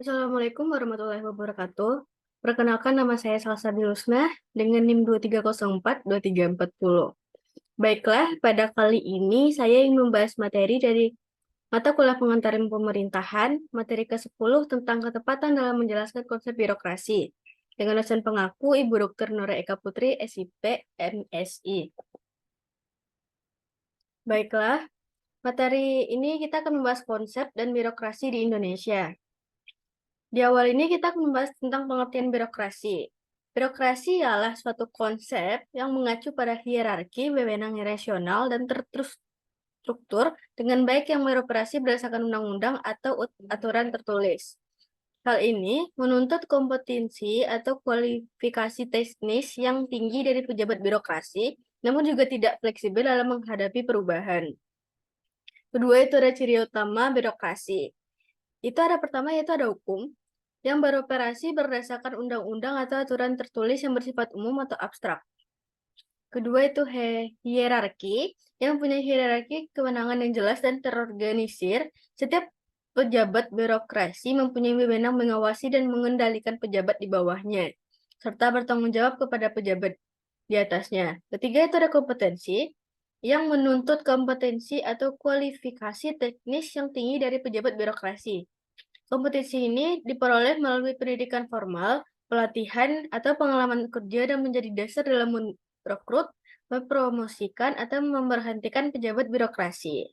Assalamualaikum warahmatullahi wabarakatuh. Perkenalkan, nama saya Salsa Dilusnah dengan NIM 2304-2340. Baiklah, pada kali ini saya ingin membahas materi dari mata kuliah pengantaran pemerintahan, materi ke-10 tentang ketepatan dalam menjelaskan konsep birokrasi. Dengan dosen pengaku Ibu Dr. Nora Eka Putri, SIP, MSI. Baiklah, materi ini kita akan membahas konsep dan birokrasi di Indonesia. Di awal ini kita akan membahas tentang pengertian birokrasi. Birokrasi ialah suatu konsep yang mengacu pada hierarki, wewenang rasional, dan terstruktur dengan baik yang beroperasi berdasarkan undang-undang atau aturan tertulis. Hal ini menuntut kompetensi atau kualifikasi teknis yang tinggi dari pejabat birokrasi, namun juga tidak fleksibel dalam menghadapi perubahan. Kedua, itu ada ciri utama birokrasi. Itu ada pertama, yaitu ada hukum yang beroperasi berdasarkan undang-undang atau aturan tertulis yang bersifat umum atau abstrak. Kedua, itu hierarki, yang punya hierarki kewenangan yang jelas dan terorganisir. Setiap pejabat birokrasi mempunyai wewenang mengawasi dan mengendalikan pejabat di bawahnya, serta bertanggung jawab kepada pejabat di atasnya. Ketiga, itu ada kompetensi, yang menuntut kompetensi atau kualifikasi teknis yang tinggi dari pejabat birokrasi. Kompetensi ini diperoleh melalui pendidikan formal, pelatihan, atau pengalaman kerja dan menjadi dasar dalam merekrut, mempromosikan, atau memberhentikan pejabat birokrasi.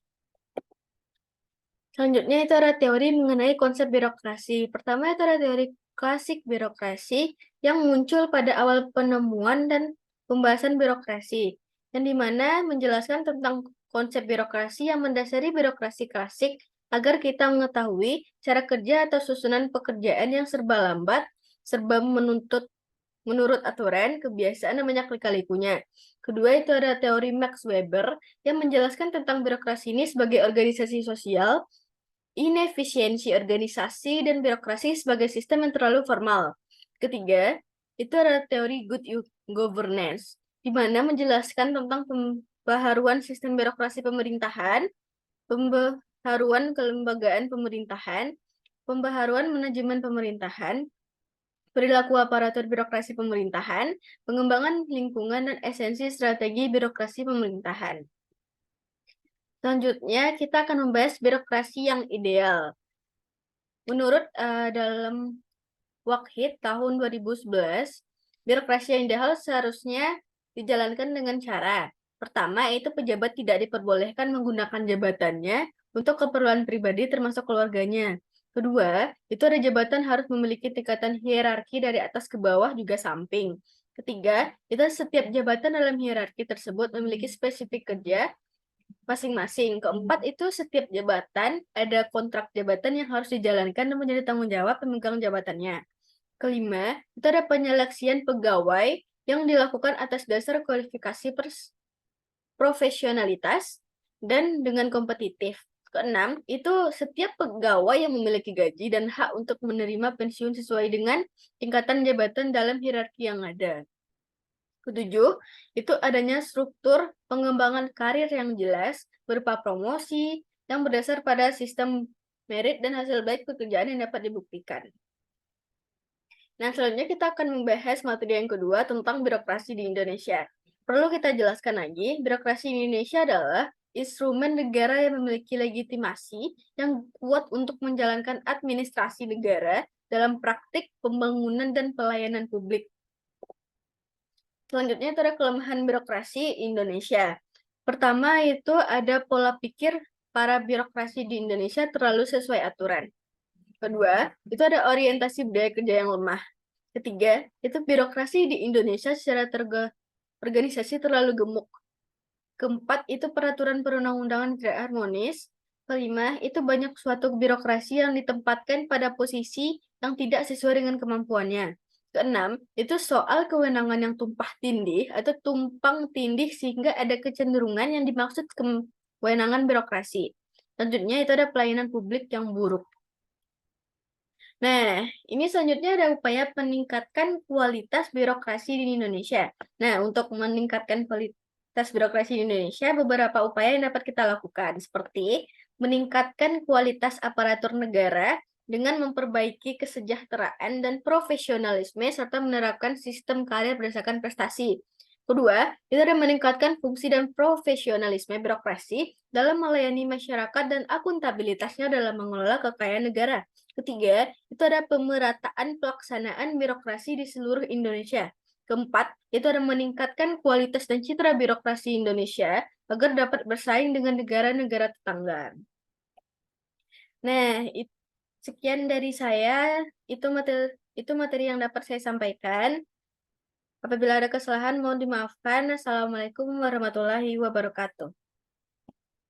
Selanjutnya itu ada teori mengenai konsep birokrasi. Pertama itu ada teori klasik birokrasi yang muncul pada awal penemuan dan pembahasan birokrasi, yang dimana menjelaskan tentang konsep birokrasi yang mendasari birokrasi klasik agar kita mengetahui cara kerja atau susunan pekerjaan yang serba lambat, serba menurut aturan, kebiasaan, dan banyak lika-likunya. Kedua itu ada teori Max Weber yang menjelaskan tentang birokrasi ini sebagai organisasi sosial, inefisiensi organisasi, dan birokrasi sebagai sistem yang terlalu formal. Ketiga, itu ada teori good governance, di mana menjelaskan tentang pembaharuan sistem birokrasi pemerintahan, pembaharuan kelembagaan pemerintahan, pembaharuan manajemen pemerintahan, perilaku aparatur birokrasi pemerintahan, pengembangan lingkungan, dan esensi strategi birokrasi pemerintahan. Selanjutnya, kita akan membahas birokrasi yang ideal. Menurut dalam Wakhid tahun 2011, birokrasi yang ideal seharusnya dijalankan dengan cara pertama, yaitu pejabat tidak diperbolehkan menggunakan jabatannya untuk keperluan pribadi termasuk keluarganya. Kedua, itu ada jabatan harus memiliki tingkatan hierarki dari atas ke bawah juga samping. Ketiga, itu setiap jabatan dalam hierarki tersebut memiliki spesifik kerja masing-masing. Keempat, itu setiap jabatan ada kontrak jabatan yang harus dijalankan dan menjadi tanggung jawab pemegang jabatannya. Kelima, itu ada penyeleksian pegawai yang dilakukan atas dasar kualifikasi profesionalitas dan dengan kompetitif. Keenam, itu setiap pegawai yang memiliki gaji dan hak untuk menerima pensiun sesuai dengan tingkatan jabatan dalam hierarki yang ada. Ketujuh, itu adanya struktur pengembangan karir yang jelas berupa promosi yang berdasar pada sistem merit dan hasil baik pekerjaan yang dapat dibuktikan. Nah, selanjutnya kita akan membahas materi yang kedua tentang birokrasi di Indonesia. Perlu kita jelaskan lagi, birokrasi di Indonesia adalah instrumen negara yang memiliki legitimasi yang kuat untuk menjalankan administrasi negara dalam praktik pembangunan dan pelayanan publik. Selanjutnya itu ada kelemahan birokrasi Indonesia. Pertama itu ada pola pikir para birokrasi di Indonesia terlalu sesuai aturan. Kedua, itu ada orientasi budaya kerja yang lemah. Ketiga, itu birokrasi di Indonesia secara organisasi terlalu gemuk. Keempat, itu peraturan perundang-undangan tidak harmonis. Kelima, itu banyak suatu birokrasi yang ditempatkan pada posisi yang tidak sesuai dengan kemampuannya. Keenam, itu soal kewenangan yang tumpah tindih atau tumpang tindih sehingga ada kecenderungan yang dimaksud kewenangan birokrasi. Selanjutnya, itu ada pelayanan publik yang buruk. Nah, ini selanjutnya ada upaya meningkatkan kualitas birokrasi di Indonesia. Nah, untuk meningkatkan kualitas birokrasi di Indonesia, beberapa upaya yang dapat kita lakukan, seperti meningkatkan kualitas aparatur negara dengan memperbaiki kesejahteraan dan profesionalisme serta menerapkan sistem karir berdasarkan prestasi. Kedua, itu ada meningkatkan fungsi dan profesionalisme birokrasi dalam melayani masyarakat dan akuntabilitasnya dalam mengelola kekayaan negara. Ketiga, itu ada pemerataan pelaksanaan birokrasi di seluruh Indonesia. Keempat, itu ada meningkatkan kualitas dan citra birokrasi Indonesia agar dapat bersaing dengan negara-negara tetangga. Nah, sekian dari saya, itu materi yang dapat saya sampaikan. Apabila ada kesalahan mohon dimaafkan. Assalamualaikum warahmatullahi wabarakatuh.